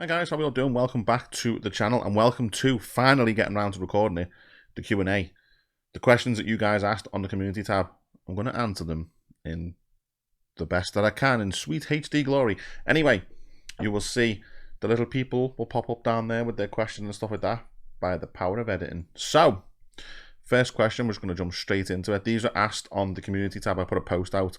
Hi guys, how are we all doing? Welcome back to the channel and welcome to finally getting around to recording it, the Q&A. The questions that you guys asked on the community tab, I'm going to answer them in the best that I can in sweet HD glory. Anyway, you will see the little people will pop up down there with their questions and stuff like that by the power of editing. So, first question, we're just going to jump straight into it. These are asked on the community tab. I put a post out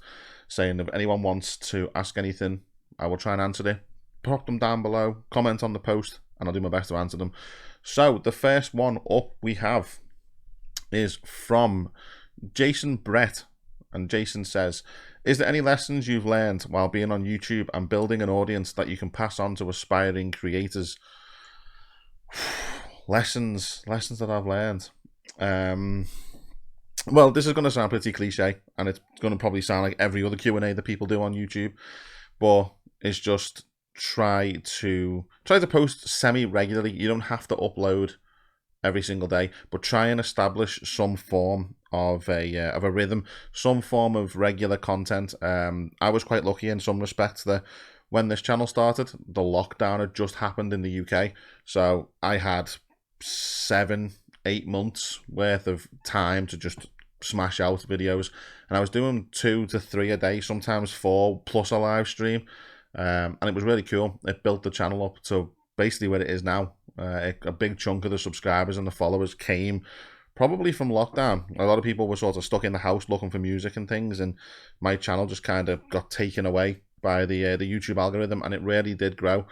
saying if anyone wants to ask anything, I will try and answer it. Pop them down below, comment on the post, and I'll do my best to answer them. So, the first one up we have is from Jason Brett. And Jason says, is there any lessons you've learned while being on YouTube and building an audience that you can pass on to aspiring creators? lessons that I've learned. Well, this is going to sound pretty cliche, and it's going to probably sound like every other Q&A that people do on YouTube, but it's just try to post semi-regularly. You don't have to upload every single day, but try and establish some form of a rhythm, some form of regular content. I was quite lucky in some respects that when this channel started, the lockdown had just happened in the UK, so I had 7-8 months worth of time to just smash out videos, and I was doing 2 to 3 a day, sometimes 4 plus a live stream. And it was really cool. It built the channel up to basically where it is now. A big chunk of the subscribers and the followers came probably from lockdown. A lot of people were sort of stuck in the house looking for music and things, and my channel just kind of got taken away by the YouTube algorithm, and it really did grow.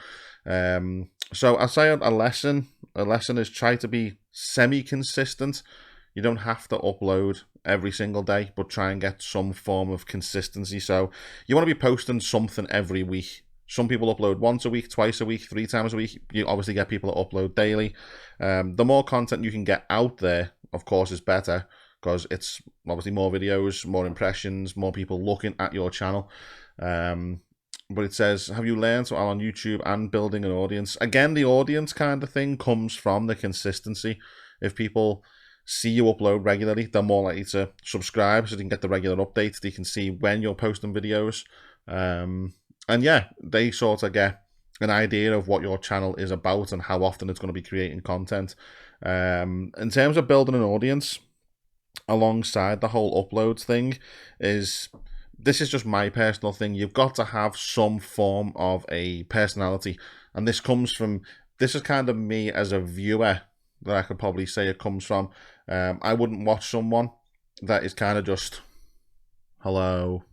So I'll say a lesson is try to be semi-consistent. You don't have to upload every single day, but try and get some form of consistency. So you want to be posting something every week. Some people upload once a week, twice a week, 3 times a week. You obviously get people that upload daily. The more content you can get out there, of course, is better, because it's obviously more videos, more impressions, more people looking at your channel. But it says, have you learned while on YouTube and building an audience? Again, the audience kind of thing comes from the consistency. If people see you upload regularly, they're more likely to subscribe so they can get the regular updates. They can see when you're posting videos. And yeah, they sort of get an idea of what your channel is about and how often it's going to be creating content. In terms of building an audience, alongside the whole uploads thing, this is just my personal thing. You've got to have some form of a personality. And this is kind of me as a viewer that I could probably say it comes from. I wouldn't watch someone that is kind of just, hello,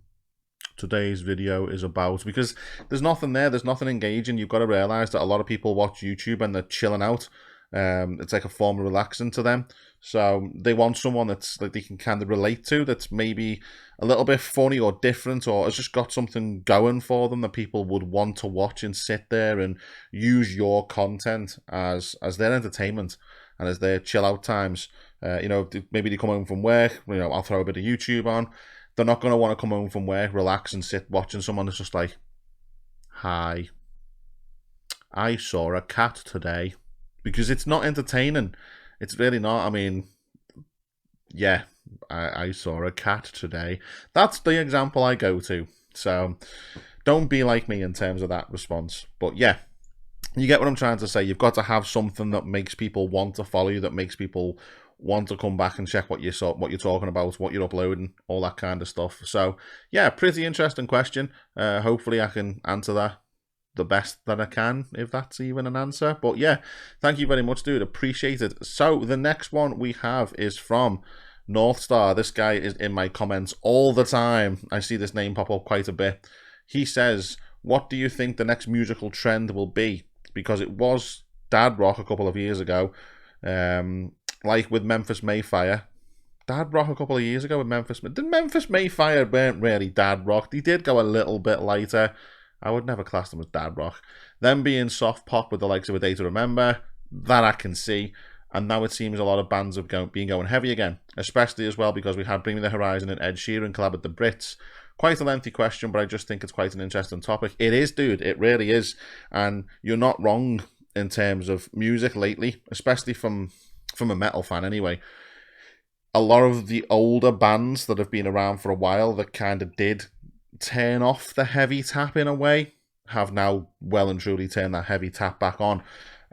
today's video is about, because there's nothing there, there's nothing engaging. You've got to realize that a lot of people watch YouTube and they're chilling out. It's like a form of relaxing to them, so they want someone that's like they can kind of relate to, that's maybe a little bit funny or different, or has just got something going for them that people would want to watch and sit there and use your content as their entertainment and as their chill out times. Maybe they come home from work, I'll throw a bit of YouTube on. They're not going to want to come home from work, relax and sit watching someone that's just like, hi, I saw a cat today. Because it's not entertaining. It's really not. I mean, yeah, I saw a cat today. That's the example I go to. So don't be like me in terms of that response. But yeah, you get what I'm trying to say. You've got to have something that makes people want to follow you, that makes people want to come back and check what you're talking about, what you're uploading, all that kind of stuff. So yeah, pretty interesting question. Hopefully I can answer that the best that I can, if that's even an answer. But yeah, thank you very much, dude. Appreciate it. So the next one we have is from North Star. This guy is in my comments all the time. I see this name pop up quite a bit. He says, what do you think the next musical trend will be? Because it was dad rock a couple of years ago, like with Memphis Mayfire. Dad rock a couple of years ago with Memphis. Did Memphis Mayfire weren't really dad rock? They did go a little bit lighter. I would never class them as dad rock. Them being soft pop with the likes of A Day to Remember, that I can see. And now it seems a lot of bands have been going heavy again, especially as well because we had Bring Me the Horizon and Ed Sheeran collab with the Brits. Quite a lengthy question, but I just think it's quite an interesting topic. It is, dude. It really is. And you're not wrong in terms of music lately, especially from a metal fan anyway. A lot of the older bands that have been around for a while that kind of did turn off the heavy tap in a way, have now well and truly turned that heavy tap back on.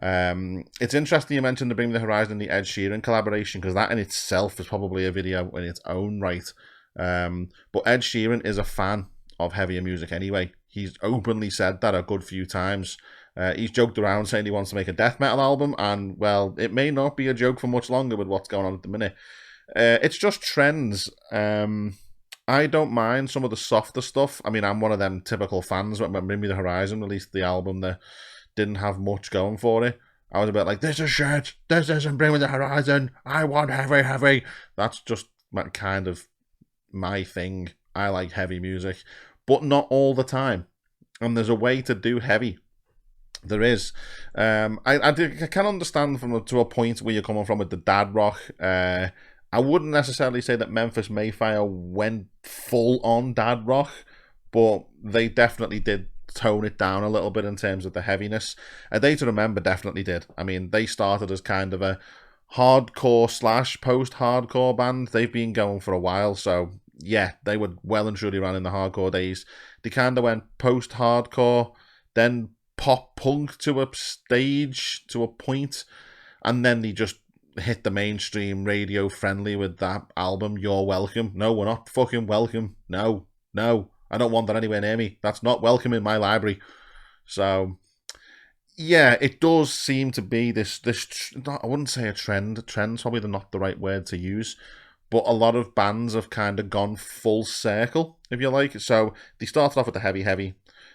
It's interesting you mentioned the Bring Me the Horizon and the Ed Sheeran collaboration, because that in itself is probably a video in its own right. But Ed Sheeran is a fan of heavier music anyway. He's openly said that a good few times. He's joked around saying he wants to make a death metal album, and, well, it may not be a joke for much longer with what's going on at the minute. It's just trends. I don't mind some of the softer stuff. I mean, I'm one of them typical fans. When Bring Me the Horizon released the album that didn't have much going for it, I was a bit like, this is shit. This isn't Bring Me the Horizon. I want heavy. That's just kind of my thing. I like heavy music, but not all the time. And there's a way to do heavy. There is. I can understand to a point where you're coming from with the dad rock. I wouldn't necessarily say that Memphis Mayfire went full on dad rock, but they definitely did tone it down a little bit in terms of the heaviness. A Day to Remember definitely did. I mean, they started as kind of a hardcore / post-hardcore band. They've been going for a while, so yeah, they were well and truly ran in the hardcore days. They kind of went post-hardcore, then pop punk to a stage, to a point, and then they just hit the mainstream radio friendly with that album, You're Welcome. No, we're not fucking welcome. No, I don't want that anywhere near me. That's not welcome in my library. So yeah, it does seem to be this I wouldn't say a trend. Trend's probably not the right word to use, but a lot of bands have kind of gone full circle, if you like. So they started off with the heavy.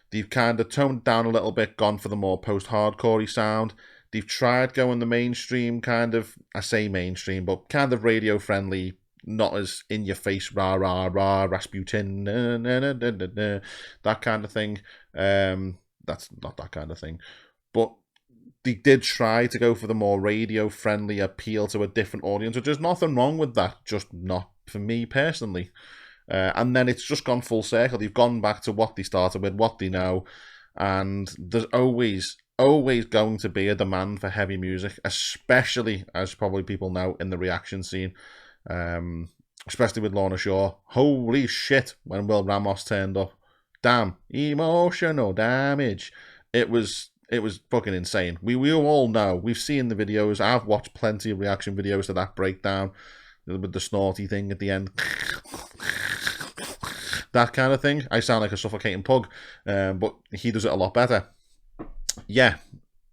They've kind of toned down a little bit, gone for the more post-hardcore-y sound. They've tried going the mainstream kind of, I say mainstream, but kind of radio-friendly, not as in-your-face, rah, Rasputin, that kind of thing. That's not that kind of thing. But they did try to go for the more radio-friendly appeal to a different audience, which there's nothing wrong with that, just not for me personally. And then it's just gone full circle. They've gone back to what they started with, what they know, and there's always going to be a demand for heavy music, especially, as probably people know, in the reaction scene, especially with Lorna Shore. Holy shit, when Will Ramos turned up. Damn, emotional damage. It was fucking insane. We all know. We've seen the videos. I've watched plenty of reaction videos to that breakdown with the snorty thing at the end. That kind of thing. I sound like a suffocating pug, but he does it a lot better. Yeah,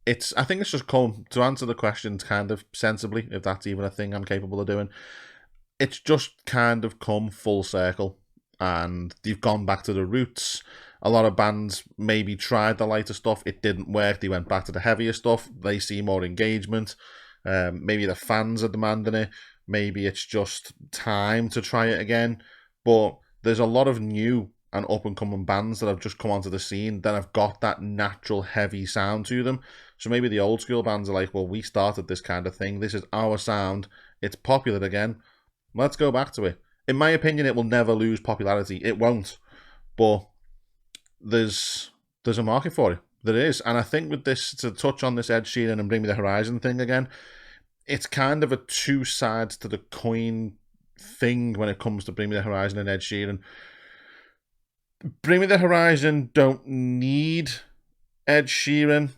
I think it's just come to answer the questions kind of sensibly, if that's even a thing I'm capable of doing. It's just kind of come full circle, and they've gone back to the roots. A lot of bands maybe tried the lighter stuff, it didn't work, they went back to the heavier stuff, they see more engagement. Maybe the fans are demanding it, maybe it's just time to try it again. But there's a lot of new and up-and-coming bands that have just come onto the scene that have got that natural heavy sound to them. So maybe the old school bands are like, well, we started this kind of thing, this is our sound, it's popular again, let's go back to it. In my opinion, it will never lose popularity. It won't. But there's a market for it. There is. And I think with this, to touch on this Ed Sheeran and Bring Me the Horizon thing again, it's kind of a two sides to the coin thing when it comes to Bring Me the Horizon and Ed Sheeran. Bring Me the Horizon don't need Ed Sheeran,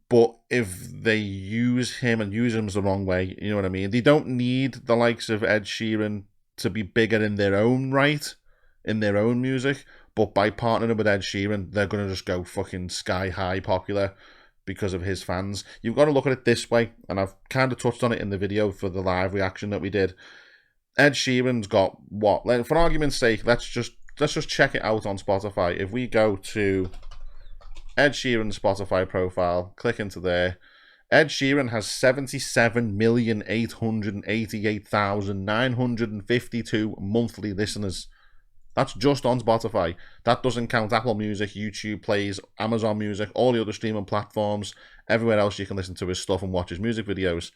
but if they use him and use him the wrong way, you know what I mean? They don't need the likes of Ed Sheeran to be bigger in their own right, in their own music, but by partnering with Ed Sheeran, they're going to just go fucking sky high popular because of his fans. You've got to look at it this way, and I've kind of touched on it in the video for the live reaction that we did. Ed Sheeran's got what? For argument's sake, let's just check it out on Spotify. If we go to Ed Sheeran's Spotify profile, click into there, Ed Sheeran has 77,888,952 monthly listeners. That's just on Spotify. That doesn't count Apple Music, YouTube Plays, Amazon Music, all the other streaming platforms, everywhere else you can listen to his stuff and watch his music videos.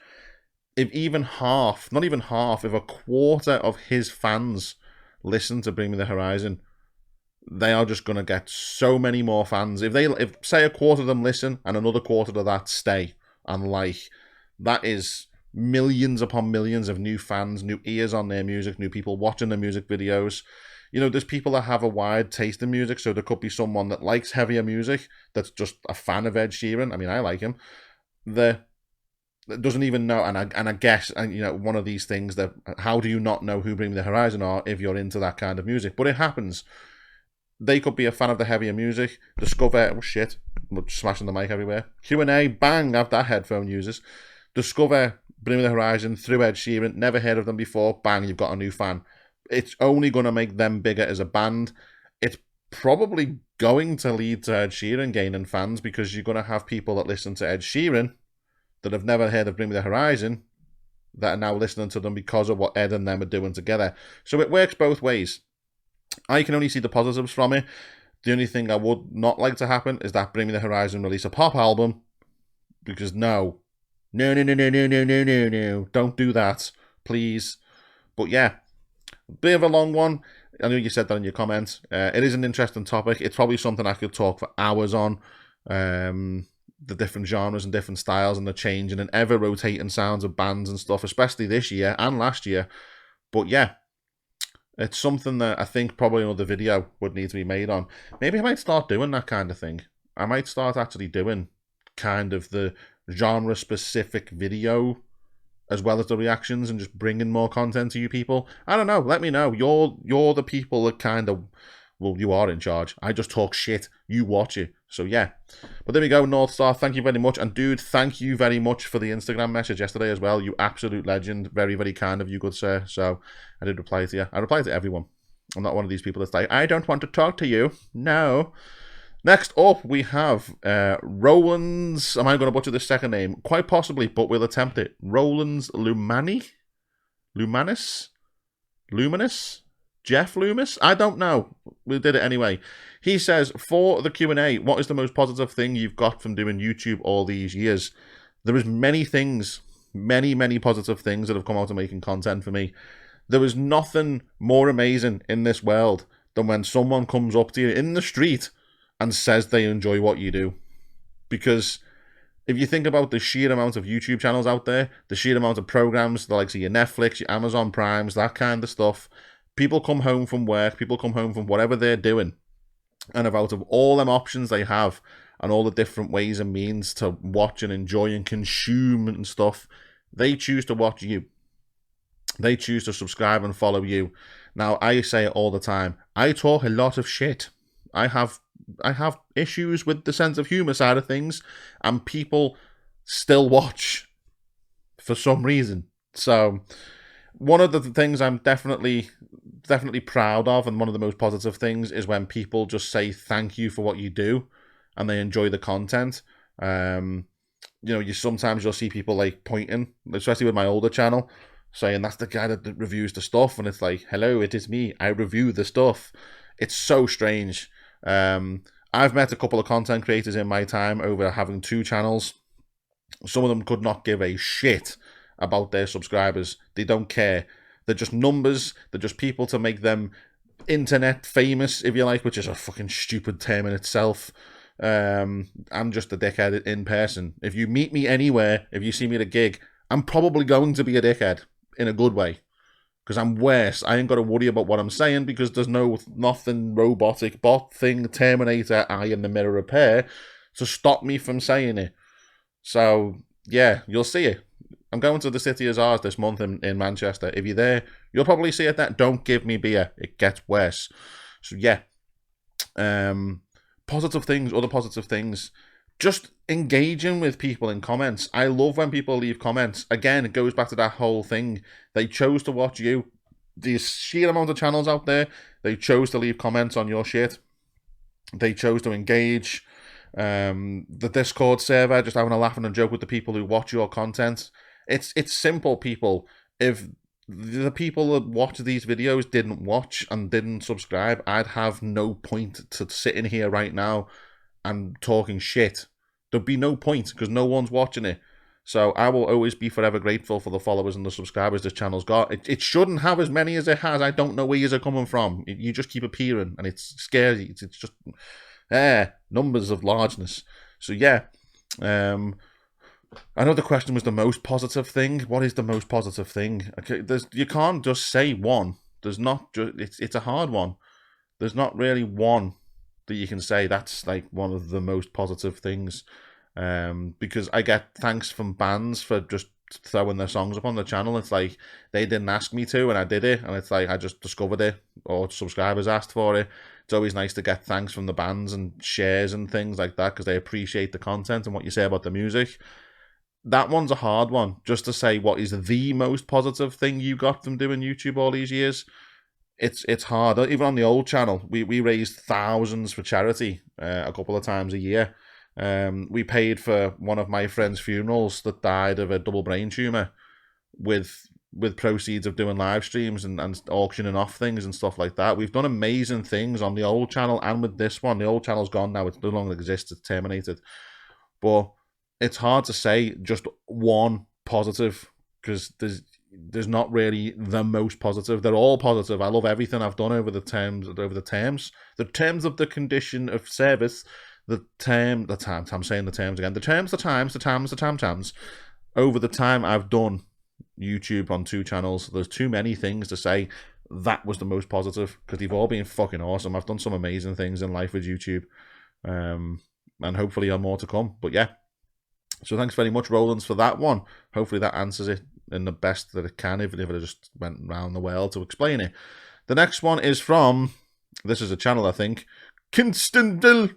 If even half, not even half, if a quarter of his fans listen to Bring Me the Horizon, they are just going to get so many more fans. If say a quarter of them listen and another quarter of that stay and like, that is millions upon millions of new fans, new ears on their music, new people watching their music videos. there's people that have a wide taste in music, so there could be someone that likes heavier music that's just a fan of Ed Sheeran. I mean, I like him. That doesn't even know, and I guess, and one of these things that, how do you not know who Bring Me the Horizon are if you're into that kind of music? But it happens. They could be a fan of the heavier music, discover, oh shit, we're smashing the mic everywhere. Q&A, bang, have that headphone users. Discover Bring Me the Horizon through Ed Sheeran, never heard of them before, bang, you've got a new fan. It's only going to make them bigger as a band. It's probably going to lead to Ed Sheeran gaining fans, because you're going to have people that listen to Ed Sheeran that have never heard of Bring Me the Horizon that are now listening to them because of what Ed and them are doing together. So it works both ways. I can only see the positives from it. The only thing I would not like to happen is that Bring Me the Horizon release a pop album, because no, don't do that, please. But yeah, bit of a long one. I know you said that in your comments. It is an interesting topic. It's probably something I could talk for hours on. The different genres and different styles and the changing and ever-rotating sounds of bands and stuff, especially this year and last year. But yeah, it's something that I think probably another video would need to be made on. Maybe I might start doing that kind of thing. I might start actually doing kind of the genre-specific video as well as the reactions, and just bringing more content to you people. I don't know. Let me know. You're the people that kind of, well, you are in charge. I just talk shit. You watch it. So yeah. But there we go, North Star. Thank you very much. And dude, thank you very much for the Instagram message yesterday as well. You absolute legend. Very, very kind of you, good sir. So I did reply to you. I reply to everyone. I'm not one of these people that's like, I don't want to talk to you. No. Next up, we have Roland's, am I going to butcher this second name? Quite possibly, but we'll attempt it. Roland's Lumanis? Luminous? Jeff Loomis? I don't know. We did it anyway. He says, for the Q&A, what is the most positive thing you've got from doing YouTube all these years? There is many things, many, many positive things that have come out of making content for me. There is nothing more amazing in this world than when someone comes up to you in the street and says they enjoy what you do. Because if you think about the sheer amount of YouTube channels out there, the sheer amount of programs, the likes of your Netflix, your Amazon Primes, that kind of stuff, people come home from work, people come home from whatever they're doing, and out of all them options they have, and all the different ways and means to watch and enjoy and consume and stuff, they choose to watch you. They choose to subscribe and follow you. Now, I say it all the time. I talk a lot of shit. I have issues with the sense of humor side of things, and people still watch for some reason. So one of the things I'm definitely proud of, and one of the most positive things, is when people just say thank you for what you do and they enjoy the content. You sometimes you'll see people like pointing, especially with my older channel, saying that's the guy that reviews the stuff, and it's like, hello, it is me, I review the stuff. It's so strange. I've met a couple of content creators in my time over having 2 channels. Some of them could not give a shit about their subscribers. They don't care. They're just numbers. They're just people to make them internet famous, if you like, which is a fucking stupid term in itself. I'm just a dickhead in person. If you meet me anywhere, if you see me at a gig, I'm probably going to be a dickhead in a good way. Because I'm worse. I ain't got to worry about what I'm saying, because there's nothing robotic, bot thing, Terminator, eye in the mirror repair to stop me from saying it. So, yeah, you'll see it. I'm going to the City of Ours this month in Manchester. If you're there, you'll probably see it there. Don't give me beer. It gets worse. So, yeah. Positive things, other positive things. Just engaging with people in comments. I love when people leave comments. Again, it goes back to that whole thing. They chose to watch you. The sheer amount of channels out there, they chose to leave comments on your shit. They chose to engage. The Discord server, just having a laugh and a joke with the people who watch your content. It's simple, people. If the people that watch these videos didn't watch and didn't subscribe, I'd have no point to sitting here right now and talking shit. There'd be no point, because no one's watching it. So I will always be forever grateful for the followers and the subscribers this channel's got. It shouldn't have as many as it has. I don't know where you're coming from. You just keep appearing, and it's scary. It's just numbers of largeness. So yeah, I know the question was the most positive thing. What is the most positive thing? Okay, you can't just say one, There's not just it's a hard one. There's not really one that you can say that's like one of the most positive things. Because I get thanks from bands for just throwing their songs up on the channel. It's like they didn't ask me to, and I did it, and it's like I just discovered it, or subscribers asked for it. It's always nice to get thanks from the bands and shares and things like that because they appreciate the content and what you say about the music. That one's a hard one, just to say what is the most positive thing you got from doing YouTube all these years. It's hard. Even on the old channel, we raised thousands for charity a couple of times a year. We paid for one of my friend's funerals that died of a double brain tumor with proceeds of doing live streams and auctioning off things and stuff like that. We've done amazing things on the old channel and with this one. The old channel's gone now. It no longer exists. It's terminated. But it's hard to say just one positive because there's not really the most positive. They're all positive. I love everything I've done over the terms of the condition of service. I'm saying the terms again. The times. Over the time I've done YouTube on 2 channels, there's too many things to say that was the most positive because they've all been fucking awesome. I've done some amazing things in life with YouTube, and hopefully on more to come. But yeah, so thanks very much, Rolands, for that one. Hopefully that answers it in the best that it can, even if it just went around the world to explain it. The next one is from, this is a channel, I think, Constanval,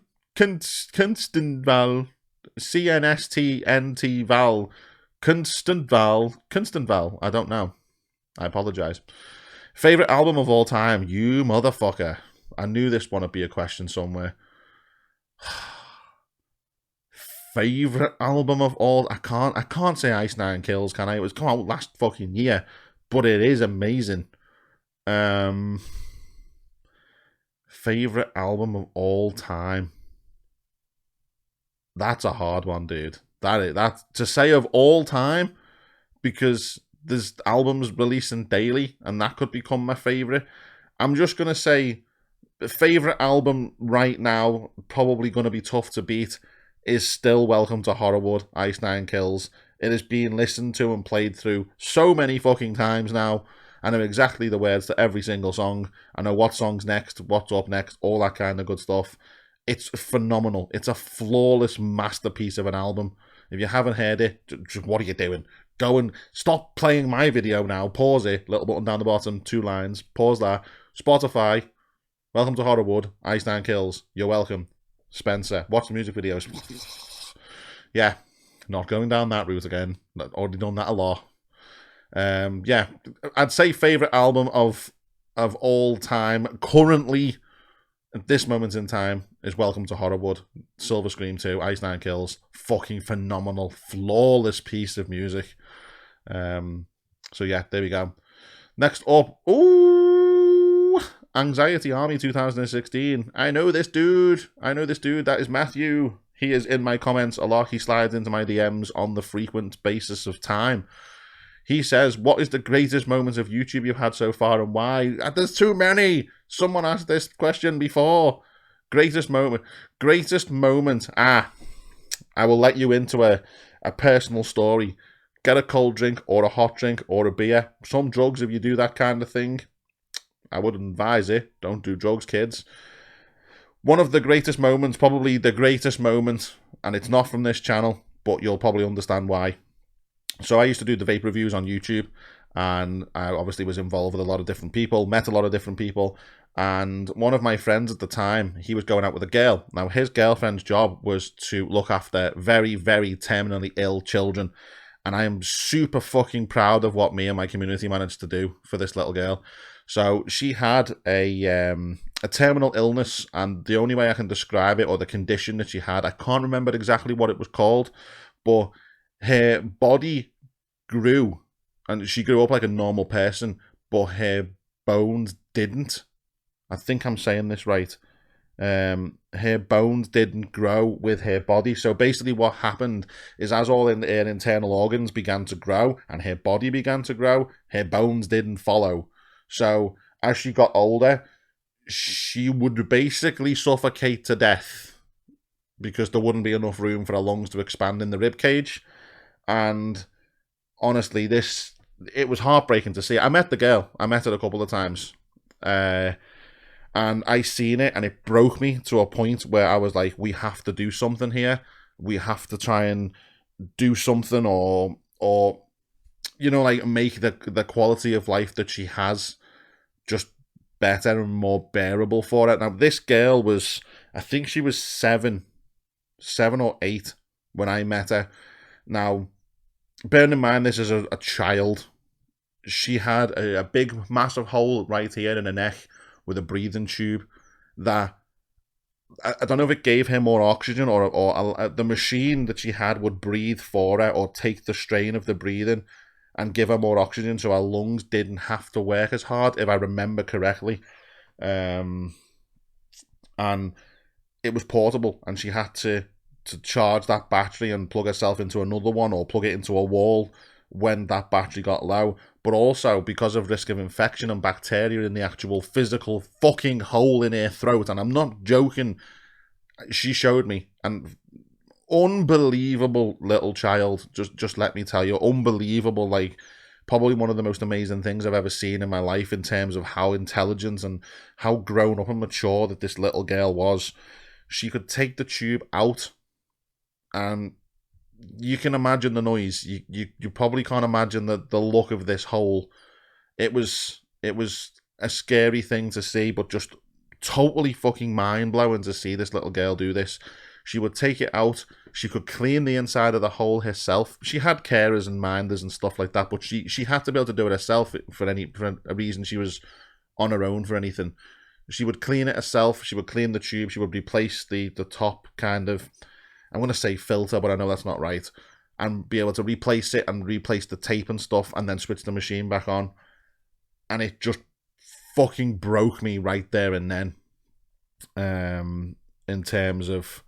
CNSTNT Val, Constanval, I don't know. I apologize. Favorite album of all time? You motherfucker. I knew this one would be a question somewhere. Favorite album of all? I can't say Ice Nine Kills, can I? It was come out last fucking year, but it is amazing. Favorite album of all time? That's a hard one, dude. That to say of all time, because there's albums releasing daily, and that could become my favorite. I'm just gonna say, the favorite album right now, probably gonna be tough to beat, is still Welcome to Horrorwood, Ice Nine Kills. It is being listened to and played through so many fucking times now. I know exactly the words to every single song. I know what song's next, what's up next, all that kind of good stuff. It's phenomenal. It's a flawless masterpiece of an album. If you haven't heard it, what are you doing? Go and stop playing my video now. Pause it. Little button down the bottom, 2 lines. Pause that. Spotify. Welcome to Horrorwood, Ice Nine Kills. You're welcome. Spencer. Watch the music videos. Yeah. Not going down that route again. I've already done that a lot. Yeah. I'd say favourite album of all time currently at this moment in time is Welcome to Horrorwood, Silver Scream 2, Ice Nine Kills. Fucking phenomenal, flawless piece of music. So yeah, there we go. Next up, Anxiety Army 2016. I know this dude. That is Matthew. He is in my comments a lot. He slides into my DMs on the frequent basis of time. He says, what is the greatest moment of YouTube you've had so far and why? There's too many. Someone asked this question before. Greatest moment. I will let you into a personal story. Get a cold drink or a hot drink or a beer. Some drugs if you do that kind of thing. I wouldn't advise it. Don't do drugs, kids. One of the greatest moments, probably the greatest moment, and it's not from this channel, but you'll probably understand why. So I used to do the vape reviews on YouTube, and I obviously was involved with a lot of different people, met a lot of different people, and one of my friends at the time, he was going out with a girl. Now, his girlfriend's job was to look after very, very terminally ill children, and I am super fucking proud of what me and my community managed to do for this little girl. So she had a terminal illness, and the only way I can describe it, or the condition that she had, I can't remember exactly what it was called, but her body grew, and she grew up like a normal person, but her bones didn't. I think I'm saying this right. Her bones didn't grow with her body. So basically what happened is as all her internal organs began to grow and her body began to grow, her bones didn't follow. So as she got older, she would basically suffocate to death because there wouldn't be enough room for her lungs to expand in the rib cage. And honestly, this it was heartbreaking to see. I met the girl. I met her a couple of times. And I seen it, and it broke me to a point where I was like, we have to do something here. We have to try and do something, or like make the quality of life that she has just better and more bearable for it. Now, this girl was, I think she was 7 or 8 when I met her. Now, bearing in mind this is a child, she had a big, massive hole right here in her neck with a breathing tube that I don't know if it gave her more oxygen, or the machine that she had would breathe for her or take the strain of the breathing and give her more oxygen, so her lungs didn't have to work as hard, if I remember correctly. And it was portable, and she had to charge that battery and plug herself into another one, or plug it into a wall when that battery got low. But also, because of risk of infection and bacteria in the actual physical fucking hole in her throat, and I'm not joking, she showed me, and unbelievable little child, just let me tell you, unbelievable, like, probably one of the most amazing things I've ever seen in my life in terms of how intelligent and how grown up and mature that this little girl was. She could take the tube out, and you can imagine the noise. You probably can't imagine the look of this hole. It was a scary thing to see, but just totally fucking mind-blowing to see this little girl do this. She would take it out. She could clean the inside of the hole herself. She had carers and minders and stuff like that, but she had to be able to do it herself for a reason she was on her own for anything. She would clean it herself. She would clean the tube. She would replace the top kind of, I'm going to say filter, but I know that's not right, and be able to replace it and replace the tape and stuff, and then switch the machine back on. And it just fucking broke me right there and then, in terms of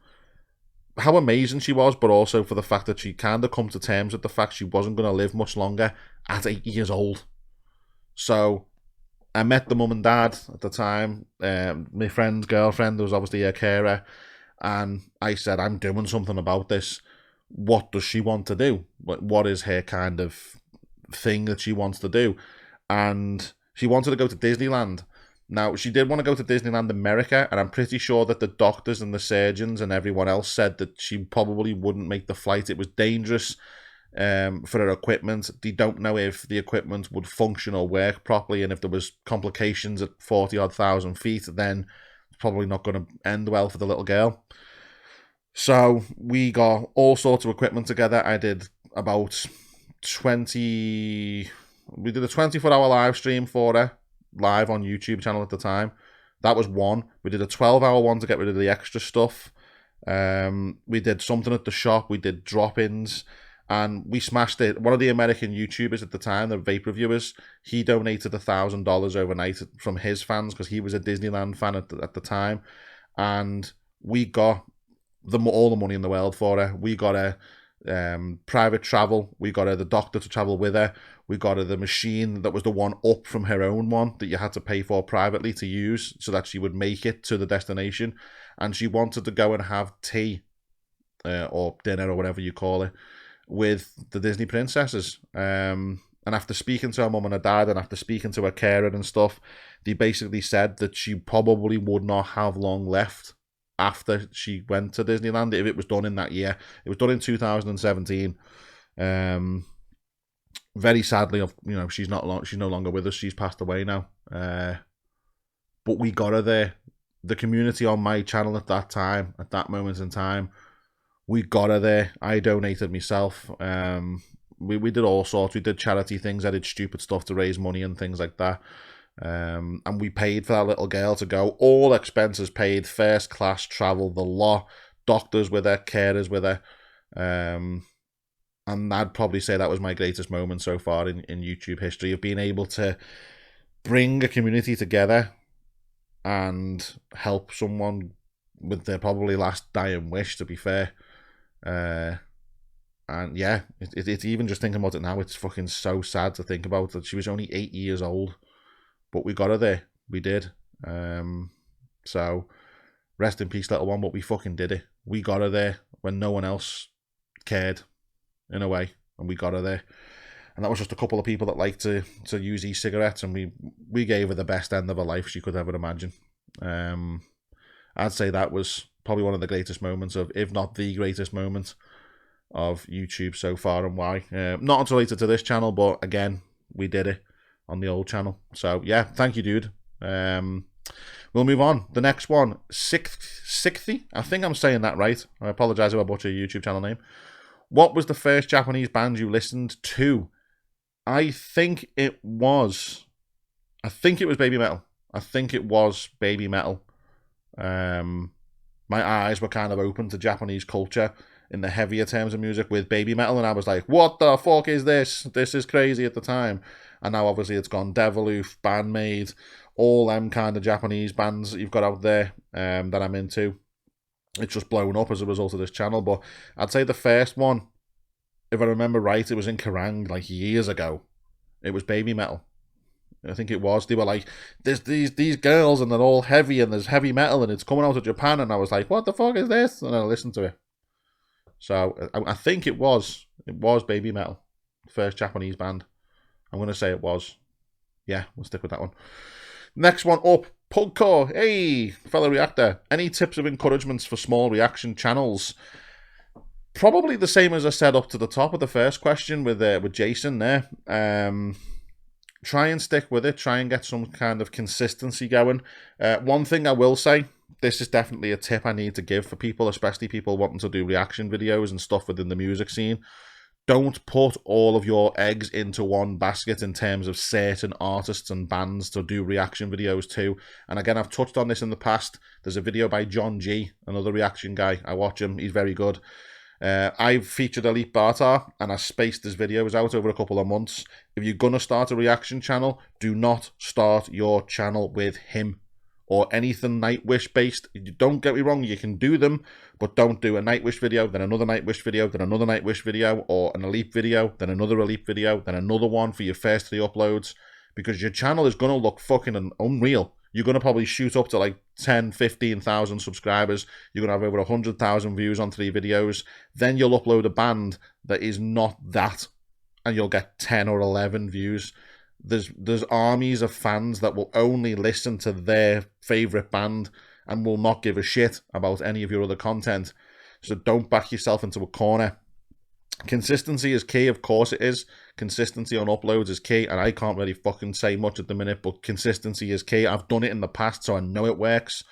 how amazing she was, but also for the fact that she kind of come to terms with the fact she wasn't going to live much longer at 8 years old. So I met the mum and dad at the time. My friend's girlfriend was obviously a carer, and I said, I'm doing something about this. What does she want to do? What is her kind of thing that she wants to do? And she wanted to go to Disneyland. Now, she did want to go to Disneyland America, and I'm pretty sure that the doctors and the surgeons and everyone else said that she probably wouldn't make the flight. It was dangerous for her equipment. They don't know if the equipment would function or work properly, and if there was complications at 40-odd thousand feet, then it's probably not going to end well for the little girl. So we got all sorts of equipment together. I did about 20... We did a 24-hour live stream for her, live on YouTube channel at the time. That was one. We did a 12-hour one to get rid of the extra stuff. We did something at the shop. We did drop-ins, and we smashed it. One of the American YouTubers at the time, the vape reviewers, he donated $1,000 overnight from his fans because he was a Disneyland fan at the time, and we got all the money in the world for her. We got her private travel. We got her the doctor to travel with her. We got her the machine that was the one up from her own one that you had to pay for privately to use so that she would make it to the destination. And she wanted to go and have tea or dinner or whatever you call it with the Disney princesses. And after speaking to her mum and her dad, and after speaking to her carer and stuff, they basically said that she probably would not have long left after she went to Disneyland if it was done in that year. It was done in 2017. Very sadly, she's no longer with us. She's passed away now. But we got her there. The community on my channel at that time, at that moment in time, we got her there. I donated myself. We did all sorts. We did charity things. I did stupid stuff to raise money and things like that. And we paid for that little girl to go. All expenses paid, first class travel, the lot, doctors with her, carers with her. And I'd probably say that was my greatest moment so far in YouTube history, of being able to bring a community together and help someone with their probably last dying wish, to be fair. And yeah, it's even just thinking about it now, it's fucking so sad to think about that she was only 8 years old. But we got her there. We did. So, rest in peace, little one, but we fucking did it. We got her there when no one else cared, in a way, and we got her there. and that was just a couple of people that like to use e-cigarettes, and we gave her the best end of her life she could ever imagine. I'd say that was probably one of the greatest moments of, if not the greatest moment of YouTube so far, and why. Not related to this channel, but again, we did it on the old channel. So yeah, thank you, dude. We'll move on. The next one, Sixthy. I think I'm saying that right. I apologize if I butcher your YouTube channel name. What was the first Japanese band you listened to? I think it was Baby Metal. I think it was Baby Metal. My eyes were kind of open to Japanese culture in the heavier terms of music with Baby Metal, and I was like, what the fuck is this? This is crazy at the time. And now obviously it's gone Deviloof, Bandmade, all them kind of Japanese bands that you've got out there that I'm into. It's just blown up as a result of this channel. But I'd say the first one, if I remember right, it was in Kerrang like years ago. It was Baby Metal. I think it was. They were like, there's these girls and they're all heavy and there's heavy metal and it's coming out of Japan, and I was like, what the fuck is this? And I listened to it. So I think it was Baby Metal, first Japanese band. I'm going to say it was. Yeah, we'll stick with that one. Next one up, Pugcore. Hey, fellow reactor. Any tips of encouragements for small reaction channels? Probably the same as I said up to the top of the first question with Jason there. Try and stick with it. Try and get some kind of consistency going. One thing I will say, this is definitely a tip I need to give for people, especially people wanting to do reaction videos and stuff within the music scene. Don't put all of your eggs into one basket in terms of certain artists and bands to do reaction videos to. And again, I've touched on this in the past. There's a video by John G, another reaction guy. I watch him. He's very good. I've featured Elite Bartar, and I spaced his videos out over a couple of months. If you're going to start a reaction channel, do not start your channel with him or anything Nightwish based. Don't get me wrong, you can do them, but don't do a Nightwish video, then another Nightwish video, then another Nightwish video, or an Elite video, then another Elite video, then another one for your first 3 uploads, because your channel is going to look fucking unreal. You're going to probably shoot up to like 10, 15,000 subscribers. You're going to have over 100,000 views on 3 videos. Then you'll upload a band that is not that, and you'll get 10 or 11 views. There's armies of fans that will only listen to their favourite band and will not give a shit about any of your other content. So don't back yourself into a corner. Consistency is key, of course it is. Consistency on uploads is key, and I can't really fucking say much at the minute, but consistency is key. I've done it in the past, so I know it works.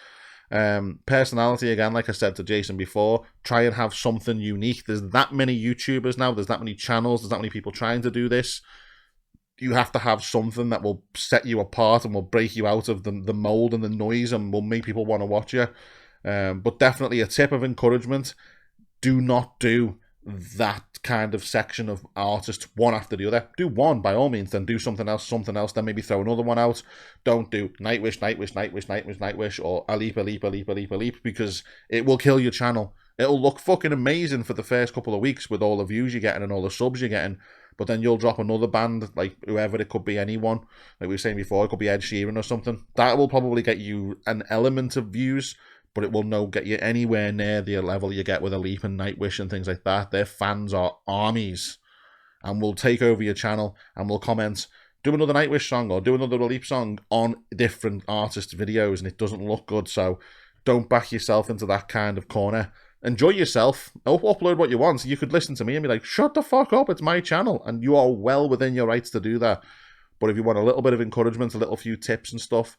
Personality, again, like I said to Jason before, try and have something unique. There's that many YouTubers now, there's that many channels, there's that many people trying to do this. You have to have something that will set you apart and will break you out of the mold and the noise and will make people want to watch you. But definitely a tip of encouragement, do not do that kind of section of artists one after the other. Do one by all means, then do something else, then maybe throw another one out. Don't do Nightwish, or Aleep, because it will kill your channel. It'll look fucking amazing for the first couple of weeks with all the views you're getting and all the subs you're getting, but then you'll drop another band, like whoever, it could be anyone, like we were saying before, it could be Ed Sheeran or something. That will probably get you an element of views, but it will not get you anywhere near the level you get with Aleep and Nightwish and things like that. Their fans are armies and will take over your channel and will comment, do another Nightwish song or do another Aleep song on different artists' videos, and it doesn't look good. So don't back yourself into that kind of corner. Enjoy yourself. Upload what you want. So you could listen to me and be like, shut the fuck up, it's my channel. And you are well within your rights to do that. But if you want a little bit of encouragement, a little few tips and stuff,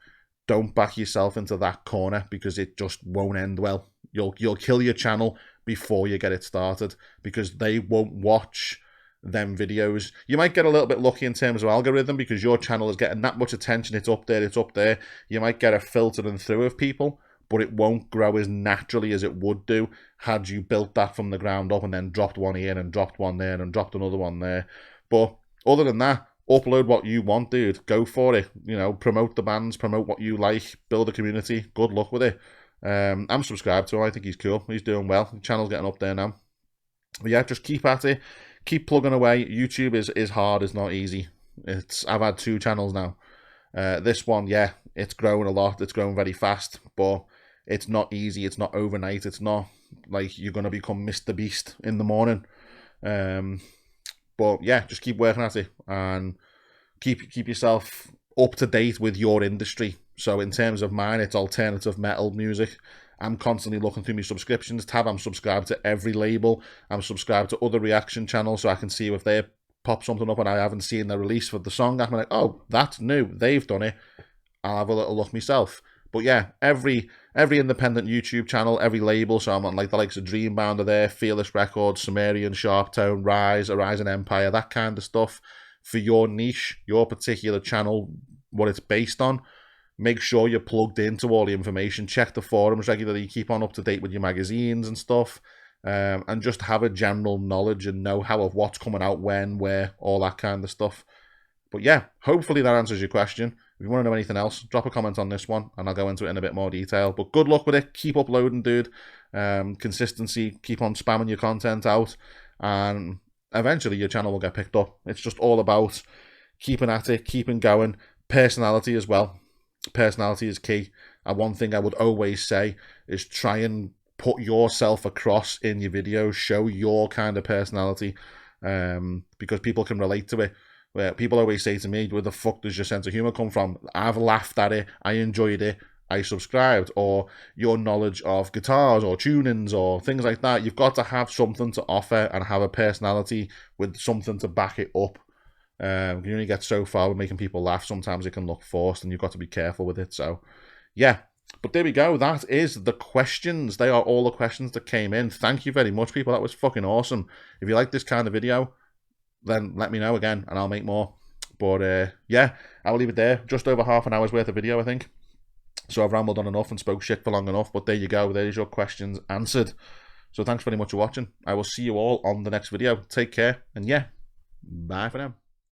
don't back yourself into that corner, because it just won't end well. You'll kill your channel before you get it started, because they won't watch them videos. You might get a little bit lucky in terms of algorithm, because your channel is getting that much attention. It's up there. You might get a filtering through of people, but it won't grow as naturally as it would do had you built that from the ground up and then dropped one here and dropped one there and dropped another one there. But other than that, upload what you want, dude. Go for it. You know, promote the bands, promote what you like, build a community. Good luck with it. I'm subscribed to him. I think he's cool. He's doing well. The channel's getting up there now. But yeah, just keep at it. Keep plugging away. YouTube is hard. It's not easy. I've had 2 channels now. This one, yeah, it's growing a lot. It's growing very fast, but it's not easy. It's not overnight. It's not like you're going to become Mr. Beast in the morning. But yeah, just keep working at it and keep yourself up to date with your industry. So in terms of mine, it's alternative metal music. I'm constantly looking through my subscriptions tab. I'm subscribed to every label. I'm subscribed to other reaction channels, so I can see if they pop something up and I haven't seen the release for the song. I'm like, oh, that's new. They've done it. I'll have a little look myself. But yeah, every independent YouTube channel, every label, so I'm on like the likes of Dreambound are there, Fearless Records, Sumerian, Sharptone, Rise, Horizon Empire, that kind of stuff. For your niche, your particular channel, what it's based on, make sure you're plugged into all the information. Check the forums regularly, keep on up to date with your magazines and stuff, and just have a general knowledge and know-how of what's coming out, when, where, all that kind of stuff. But yeah, hopefully that answers your question. If you want to know anything else, drop a comment on this one, and I'll go into it in a bit more detail. But good luck with it. Keep uploading, dude. Consistency. Keep on spamming your content out, and eventually your channel will get picked up. It's just all about keeping at it, keeping going. Personality as well. Personality is key. And one thing I would always say is try and put yourself across in your videos. Show your kind of personality, because people can relate to it. Where people always say to me, where the fuck does your sense of humour come from? I've laughed at it, I enjoyed it, I subscribed. Or your knowledge of guitars or tunings or things like that. You've got to have something to offer and have a personality with something to back it up. You only get so far with making people laugh. Sometimes it can look forced and you've got to be careful with it. So, yeah. But there we go. That is the questions. They are all the questions that came in. Thank you very much, people. That was fucking awesome. If you like this kind of video, then let me know again and I'll make more. But yeah, I'll leave it there. Just over half an hour's worth of video, I think. So I've rambled on enough and spoke shit for long enough. But there you go. There's your questions answered. So thanks very much for watching. I will see you all on the next video. Take care. And yeah, bye for now.